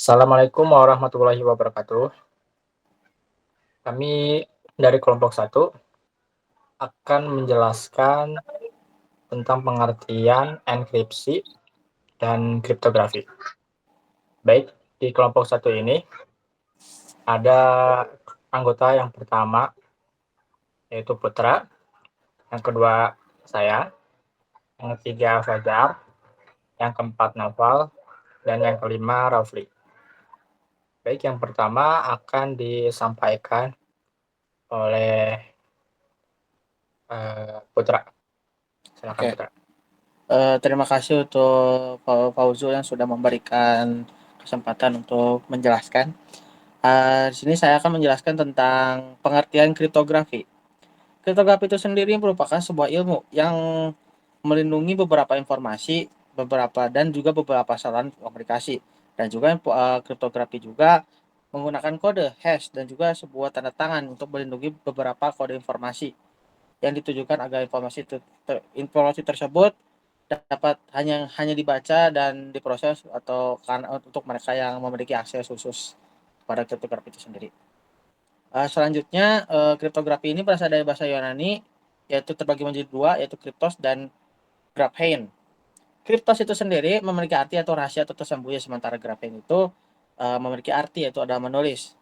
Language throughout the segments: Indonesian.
Assalamualaikum warahmatullahi wabarakatuh. Kami dari kelompok satu akan menjelaskan tentang pengertian enkripsi dan kriptografi. Baik, di kelompok satu ini ada anggota yang pertama yaitu Putra, yang kedua saya, yang ketiga Fajar, yang keempat Naval, dan yang kelima Rafli. Baik, yang pertama akan disampaikan oleh Putra. Silakan Oke, Putra. terima kasih untuk Pak Fauzul yang sudah memberikan kesempatan untuk menjelaskan. Di sini saya akan menjelaskan tentang pengertian kriptografi. Kriptografi itu sendiri merupakan sebuah ilmu yang melindungi beberapa informasi, dan juga beberapa saluran komunikasi. Dan juga kriptografi juga menggunakan kode hash dan juga sebuah tanda tangan untuk melindungi beberapa kode informasi yang ditujukan agar informasi tersebut dapat hanya dibaca dan diproses atau karena untuk mereka yang memiliki akses khusus pada kriptografi itu sendiri. Selanjutnya, kriptografi ini berasal dari bahasa Yunani, yaitu terbagi menjadi dua, yaitu kriptos dan graphein. Kriptos itu sendiri memiliki arti atau rahasia atau tersembunyi, sementara graphein itu memiliki arti yaitu adalah menulis.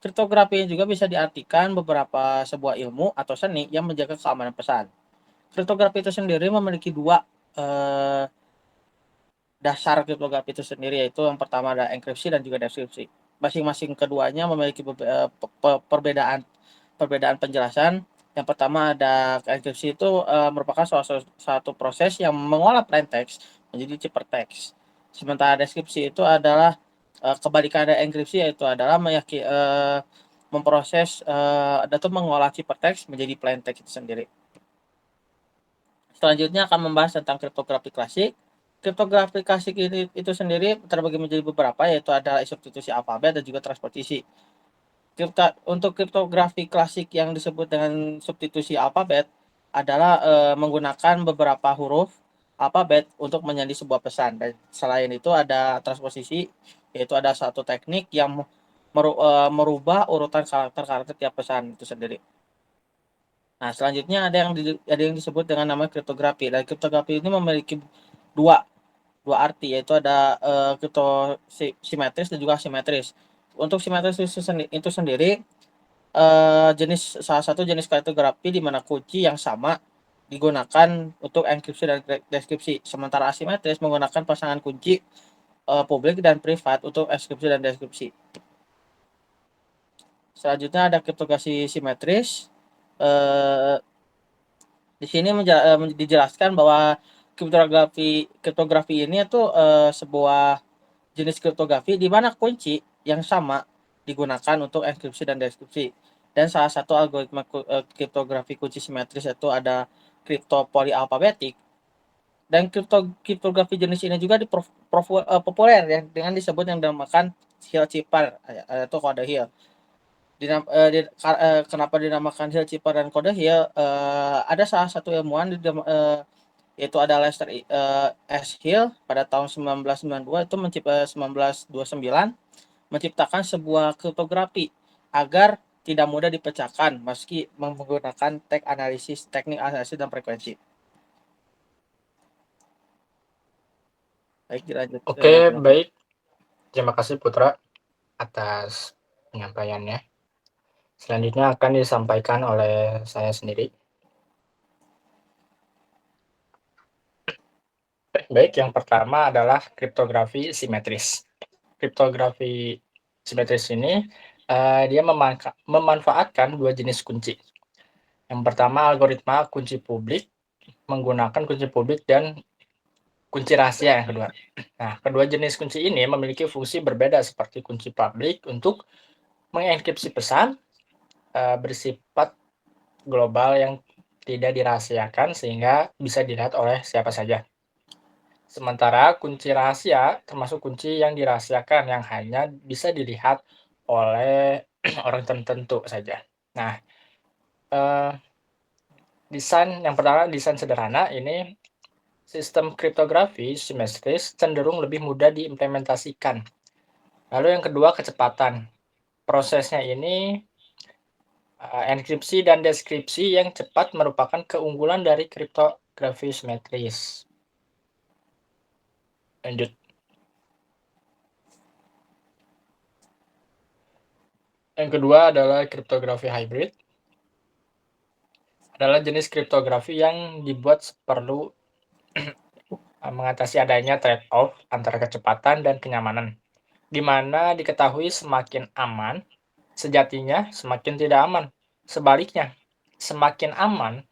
Kriptografi juga bisa diartikan beberapa sebuah ilmu atau seni yang menjaga keamanan pesan. Kriptografi itu sendiri memiliki dua eh, dasar kriptografi itu sendiri, yaitu yang pertama ada enkripsi dan juga deskripsi. Masing-masing keduanya memiliki perbedaan perbedaan penjelasan. Yang pertama ada enkripsi itu merupakan suatu proses yang mengolah plain text menjadi ciphertext. Sementara deskripsi itu adalah kebalikan dari enkripsi, yaitu adalah memproses atau mengolah ciphertext menjadi plain text itu sendiri. Selanjutnya akan membahas tentang kriptografi klasik. Kriptografi klasik ini itu sendiri terbagi menjadi beberapa, yaitu ada substitusi alfabet dan juga transposisi. Untuk kriptografi klasik yang disebut dengan substitusi alfabet adalah menggunakan beberapa huruf alfabet untuk menyandi sebuah pesan. Dan selain itu ada transposisi, yaitu ada satu teknik yang merubah urutan karakter-karakter tiap pesan itu sendiri. Nah, selanjutnya ada yang disebut dengan nama kriptografi. Dan kriptografi ini memiliki dua dua arti, yaitu ada kripto simetris dan juga asimetris. Untuk simetris itu sendiri salah satu jenis kriptografi di mana kunci yang sama digunakan untuk enkripsi dan deskripsi. Sementara asimetris menggunakan pasangan kunci publik dan privat untuk enkripsi dan deskripsi. Selanjutnya ada kriptografi simetris. Eh, Di sini dijelaskan bahwa kriptografi ini itu sebuah jenis kriptografi di mana kunci yang sama digunakan untuk enkripsi dan deskripsi. Dan salah satu algoritma kriptografi kunci simetris itu ada kripto polialfabetik. Dan kriptografi jenis ini juga populer ya, dengan disebut yang dinamakan Hill cipher atau kode Hill. Kenapa dinamakan Hill cipher dan kode Hill? Ada salah satu ilmuwan yaitu ada Lester S. Hill pada tahun 1992 itu 1929 menciptakan sebuah kriptografi agar tidak mudah dipecahkan meski menggunakan teknik analisis dan frekuensi. Baik, dilanjut ke Oke, Nabil. baik. Terima kasih Putra atas penyampaiannya. Selanjutnya akan disampaikan oleh saya sendiri. Baik, yang pertama adalah kriptografi simetris. Kriptografi simetris ini dia memanfaatkan dua jenis kunci. Yang pertama algoritma kunci publik menggunakan kunci publik dan kunci rahasia yang kedua. Nah, kedua jenis kunci ini memiliki fungsi berbeda seperti kunci publik untuk mengenkripsi pesan bersifat global yang tidak dirahasiakan sehingga bisa dilihat oleh siapa saja. Sementara kunci rahasia termasuk kunci yang dirahasiakan yang hanya bisa dilihat oleh orang tertentu saja. Nah, eh, yang pertama desain sederhana ini sistem kriptografi simetris cenderung lebih mudah diimplementasikan Lalu yang kedua, kecepatan. Prosesnya ini enkripsi dan deskripsi yang cepat merupakan keunggulan dari kriptografi simetris. Lanjut. Yang kedua adalah kriptografi hybrid. Adalah jenis kriptografi yang dibuat perlu mengatasi adanya trade-off antara kecepatan dan kenyamanan, di mana diketahui semakin aman, sejatinya semakin tidak aman. Sebaliknya, semakin aman,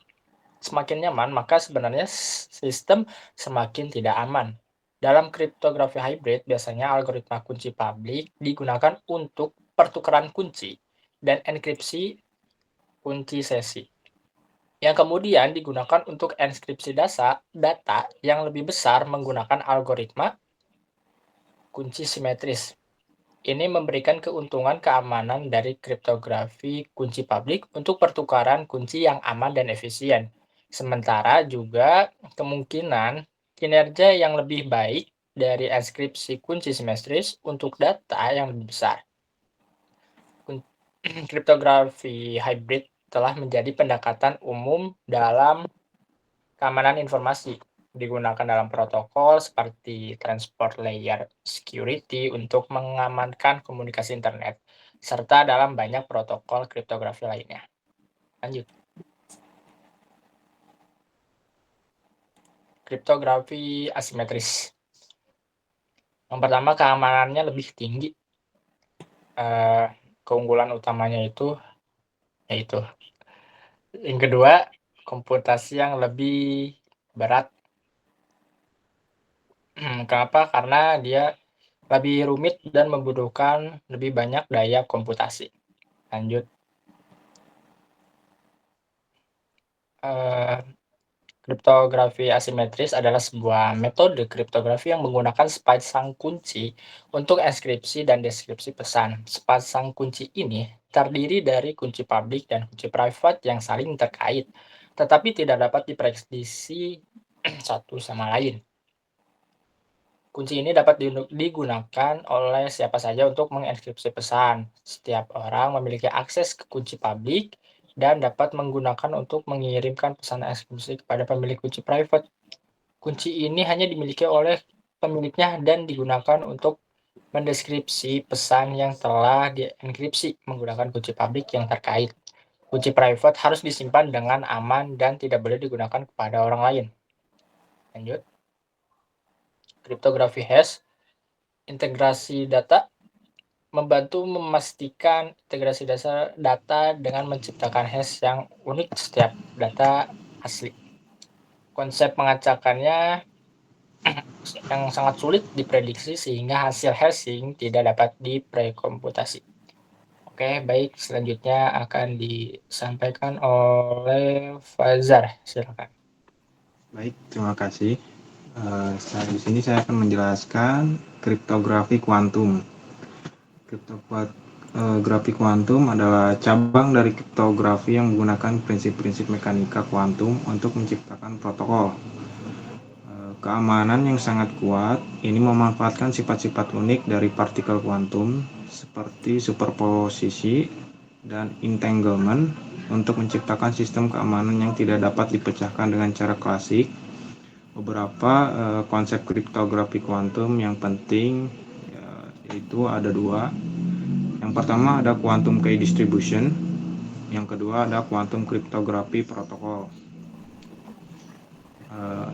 semakin nyaman, maka sebenarnya sistem semakin tidak aman. Dalam kriptografi hybrid, biasanya algoritma kunci publik digunakan untuk pertukaran kunci dan enkripsi kunci sesi, yang kemudian digunakan untuk enkripsi data yang lebih besar menggunakan algoritma kunci simetris. Ini memberikan keuntungan keamanan dari kriptografi kunci publik untuk pertukaran kunci yang aman dan efisien. Sementara juga kemungkinan kinerja yang lebih baik dari enkripsi kunci simetris untuk data yang lebih besar. Kriptografi hybrid telah menjadi pendekatan umum dalam keamanan informasi, digunakan dalam protokol seperti Transport Layer Security untuk mengamankan komunikasi internet, serta dalam banyak protokol kriptografi lainnya. Lanjut. Kriptografi asimetris. Yang pertama, keamanannya lebih tinggi. Keunggulan utamanya itu yaitu. Yang kedua, komputasi yang lebih berat. Kenapa? Karena dia lebih rumit dan membutuhkan lebih banyak daya komputasi. Lanjut. Kriptografi asimetris adalah sebuah metode kriptografi yang menggunakan sepasang kunci untuk enkripsi dan deskripsi pesan. Sepasang kunci ini terdiri dari kunci publik dan kunci private yang saling terkait, tetapi tidak dapat diprediksi satu sama lain. Kunci ini dapat digunakan oleh siapa saja untuk mengenkripsi pesan. Setiap orang memiliki akses ke kunci publik dan dapat menggunakan untuk mengirimkan pesan eksekusi kepada pemilik kunci private. Kunci ini hanya dimiliki oleh pemiliknya dan digunakan untuk mendeskripsi pesan yang telah dienkripsi menggunakan kunci publik yang terkait. Kunci private harus disimpan dengan aman dan tidak boleh digunakan kepada orang lain. Lanjut. Kriptografi hash, integrasi data, membantu memastikan integrasi data dengan menciptakan hash yang unik setiap data asli. Konsep mengacakannya yang sangat sulit diprediksi sehingga hasil hashing tidak dapat diprekomputasi. Oke, baik, selanjutnya akan disampaikan oleh Fazar. Silakan. Baik, terima kasih. Di sini saya akan menjelaskan kriptografi kuantum. Kriptografi kuantum adalah cabang dari kriptografi yang menggunakan prinsip-prinsip mekanika kuantum untuk menciptakan protokol. Keamanan yang sangat kuat ini memanfaatkan sifat-sifat unik dari partikel kuantum seperti superposisi dan entanglement untuk menciptakan sistem keamanan yang tidak dapat dipecahkan dengan cara klasik. Beberapa konsep kriptografi kuantum yang penting yaitu ada dua. Yang pertama ada quantum key distribution, yang kedua ada quantum cryptography protocol.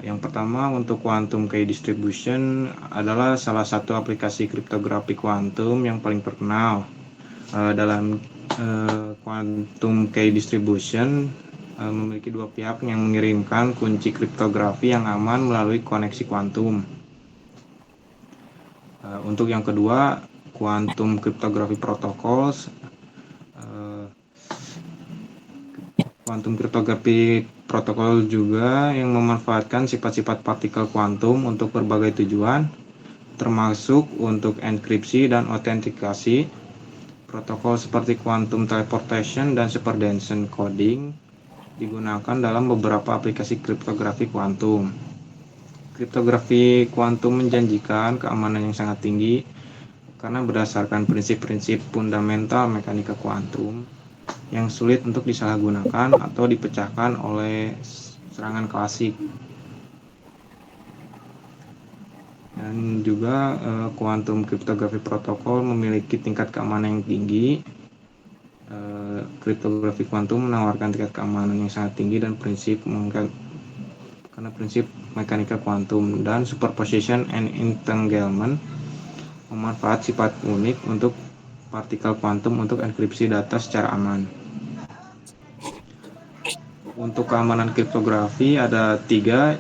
Yang pertama untuk quantum key distribution adalah salah satu aplikasi kriptografi kuantum yang paling terkenal. Dalam quantum key distribution memiliki dua pihak yang mengirimkan kunci kriptografi yang aman melalui koneksi kuantum. Untuk yang kedua, quantum cryptography protocols. Quantum cryptography protokol juga yang memanfaatkan sifat-sifat partikel kuantum untuk berbagai tujuan, termasuk untuk enkripsi dan autentikasi. Protokol seperti quantum teleportation dan superdension coding digunakan dalam beberapa aplikasi kriptografi kuantum. Kriptografi kuantum menjanjikan keamanan yang sangat tinggi, karena berdasarkan prinsip-prinsip fundamental mekanika kuantum yang sulit untuk disalahgunakan atau dipecahkan oleh serangan klasik. Dan juga quantum cryptography protokol memiliki tingkat keamanan yang tinggi. Kriptografi kuantum menawarkan tingkat keamanan yang sangat tinggi dan karena prinsip mekanika kuantum, dan superposition and entanglement memanfaat sifat unik untuk partikel kuantum untuk enkripsi data secara aman. Untuk keamanan kriptografi ada 3.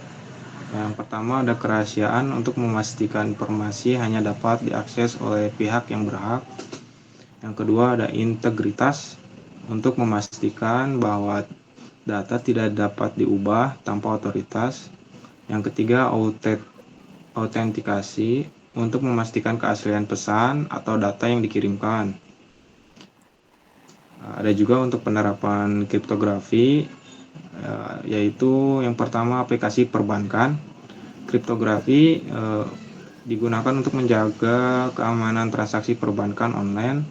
Yang pertama ada kerahasiaan untuk memastikan informasi hanya dapat diakses oleh pihak yang berhak. Yang kedua ada integritas untuk memastikan bahwa data tidak dapat diubah tanpa otoritas. Yang ketiga autentikasi untuk memastikan keaslian pesan atau data yang dikirimkan. Ada juga untuk penerapan kriptografi, yaitu yang pertama aplikasi perbankan. Kriptografi digunakan untuk menjaga keamanan transaksi perbankan online,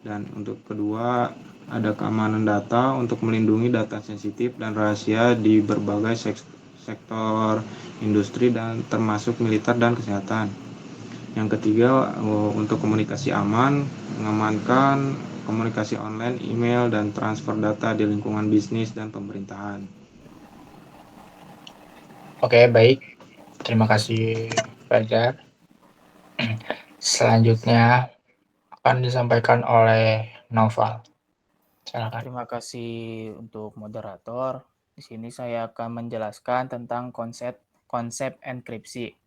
dan untuk kedua ada keamanan data untuk melindungi data sensitif dan rahasia di berbagai sektor industri dan termasuk militer dan kesehatan. Yang ketiga untuk komunikasi aman, mengamankan komunikasi online, email, dan transfer data di lingkungan bisnis dan pemerintahan. Oke, baik. Terima kasih, Fajar. Selanjutnya akan disampaikan oleh Noval. Silakan. Terima kasih untuk moderator. Di sini saya akan menjelaskan tentang konsep enkripsi.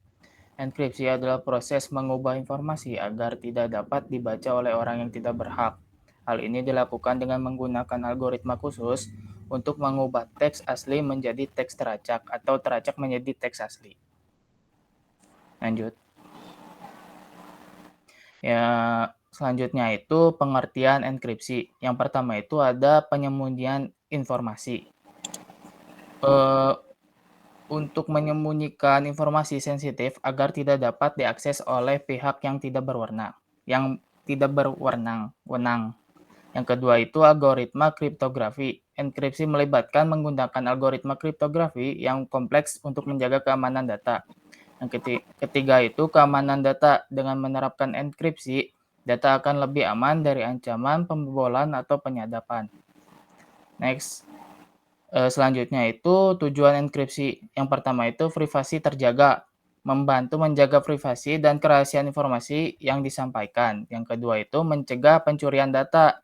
Enkripsi adalah proses mengubah informasi agar tidak dapat dibaca oleh orang yang tidak berhak. Hal ini dilakukan dengan menggunakan algoritma khusus untuk mengubah teks asli menjadi teks teracak atau teracak menjadi teks asli. Lanjut. Ya, selanjutnya itu pengertian enkripsi. Yang pertama itu ada penyembunyian informasi. Untuk menyembunyikan informasi sensitif agar tidak dapat diakses oleh pihak yang tidak berwenang. Yang kedua itu algoritma kriptografi. Enkripsi melibatkan menggunakan algoritma kriptografi yang kompleks untuk menjaga keamanan data. Yang ketiga itu keamanan data. Dengan menerapkan enkripsi, data akan lebih aman dari ancaman pembobolan atau penyadapan. Next. Selanjutnya itu tujuan enkripsi. Yang pertama itu privasi terjaga, membantu menjaga privasi dan kerahasiaan informasi yang disampaikan. Yang kedua itu mencegah pencurian data.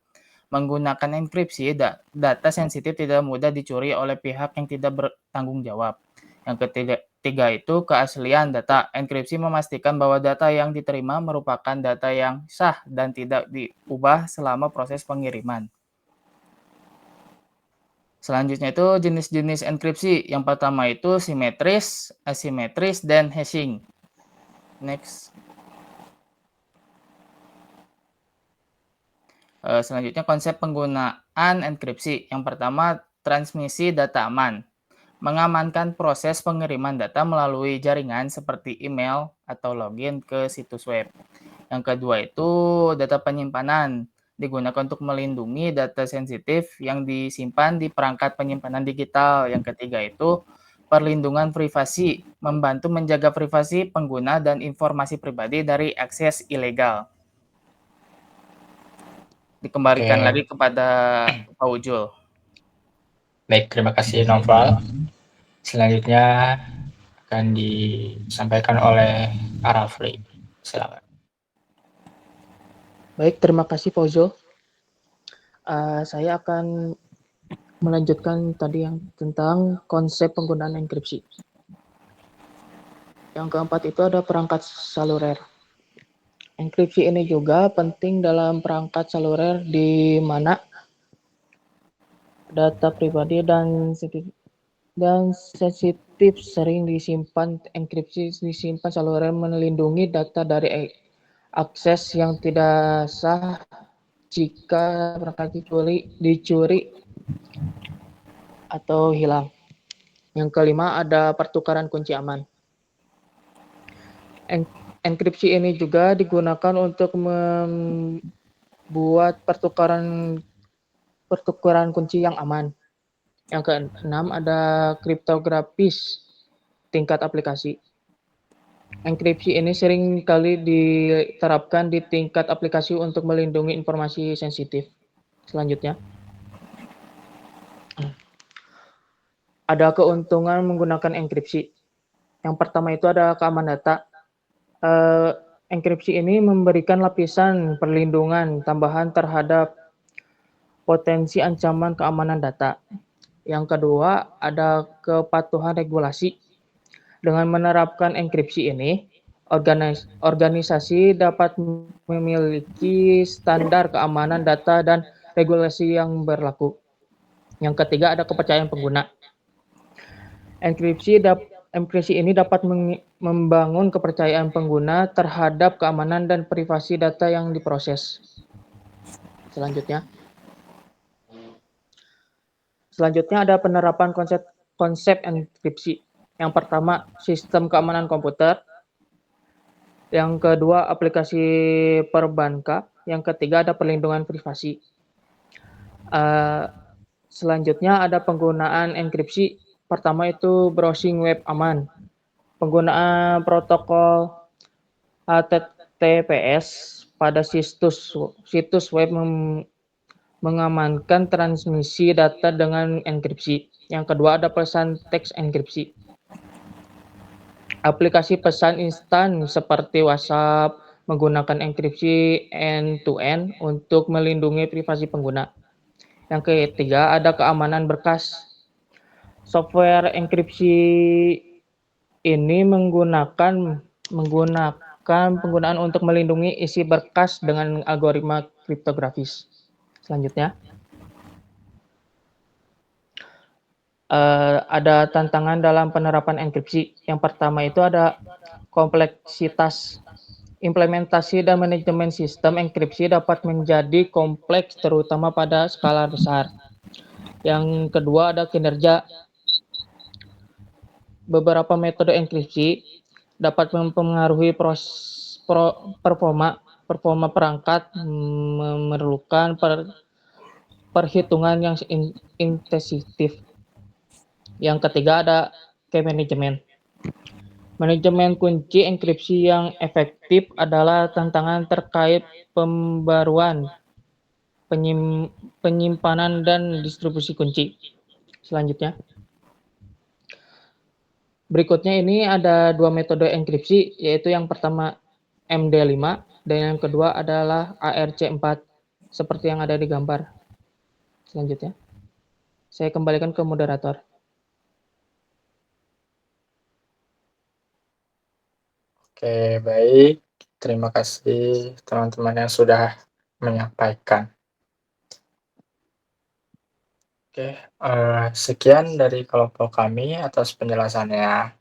Menggunakan enkripsi, data sensitif tidak mudah dicuri oleh pihak yang tidak bertanggung jawab. Yang ketiga itu keaslian data. Enkripsi memastikan bahwa data yang diterima merupakan data yang sah dan tidak diubah selama proses pengiriman. Selanjutnya itu jenis-jenis enkripsi. Yang pertama itu simetris, asimetris, dan hashing. Next. Selanjutnya konsep penggunaan enkripsi. Yang pertama transmisi data aman. Mengamankan proses pengiriman data melalui jaringan seperti email atau login ke situs web. Yang kedua itu data penyimpanan. Digunakan untuk melindungi data sensitif yang disimpan di perangkat penyimpanan digital. Yang ketiga itu perlindungan privasi, membantu menjaga privasi pengguna dan informasi pribadi dari akses ilegal. Dikembalikan lagi kepada Pak Ujul. Baik, terima kasih Noval. Selanjutnya akan disampaikan oleh Arafli. Silakan. Baik, terima kasih Pak Ujul. Saya akan melanjutkan tadi yang tentang konsep penggunaan enkripsi. Yang keempat itu ada perangkat seluler. Enkripsi ini juga penting dalam perangkat seluler di mana data pribadi dan sensitif sering disimpan. Enkripsi disimpan seluler melindungi data dari akses yang tidak sah jika perangkat dicuri atau hilang. Yang kelima ada pertukaran kunci aman. Enkripsi ini juga digunakan untuk membuat pertukaran kunci yang aman. Yang keenam ada kriptografis tingkat aplikasi. Enkripsi ini sering kali diterapkan di tingkat aplikasi untuk melindungi informasi sensitif. Selanjutnya, ada keuntungan menggunakan enkripsi. Yang pertama itu ada keamanan data. Enkripsi ini memberikan lapisan perlindungan tambahan terhadap potensi ancaman keamanan data. Yang kedua, ada kepatuhan regulasi. Dengan menerapkan enkripsi ini, organisasi dapat memiliki standar keamanan data dan regulasi yang berlaku. Yang ketiga, ada kepercayaan pengguna. Enkripsi ini dapat membangun kepercayaan pengguna terhadap keamanan dan privasi data yang diproses. Selanjutnya ada penerapan konsep enkripsi. Yang pertama, sistem keamanan komputer. Yang kedua, aplikasi perbankan. Yang ketiga, ada perlindungan privasi. Selanjutnya ada penggunaan enkripsi. Pertama itu browsing web aman. Penggunaan protokol HTTPS pada situs web mengamankan transmisi data dengan enkripsi. Yang kedua ada pesan teks enkripsi. Aplikasi pesan instan seperti WhatsApp menggunakan enkripsi end-to-end untuk melindungi privasi pengguna. Yang ketiga ada keamanan berkas. Software enkripsi ini menggunakan penggunaan untuk melindungi isi berkas dengan algoritma kriptografis. Selanjutnya, ada tantangan dalam penerapan enkripsi. Yang pertama itu ada kompleksitas. Implementasi dan manajemen sistem enkripsi dapat menjadi kompleks terutama pada skala besar. Yang kedua ada kinerja. Beberapa metode enkripsi dapat mempengaruhi performa perangkat, memerlukan perhitungan yang intensif. Yang ketiga ada key management. Manajemen kunci enkripsi yang efektif adalah tantangan terkait pembaruan, penyimpanan, dan distribusi kunci. Selanjutnya, berikutnya ini ada dua metode enkripsi, yaitu yang pertama MD5 dan yang kedua adalah ARC4, seperti yang ada di gambar. Selanjutnya, saya kembalikan ke moderator. Oke, baik. Terima kasih teman-teman yang sudah menyampaikan. Oke, sekian dari kelompok kami atas penjelasannya.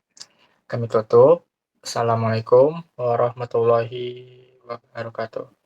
Kami tutup. Assalamualaikum warahmatullahi wabarakatuh.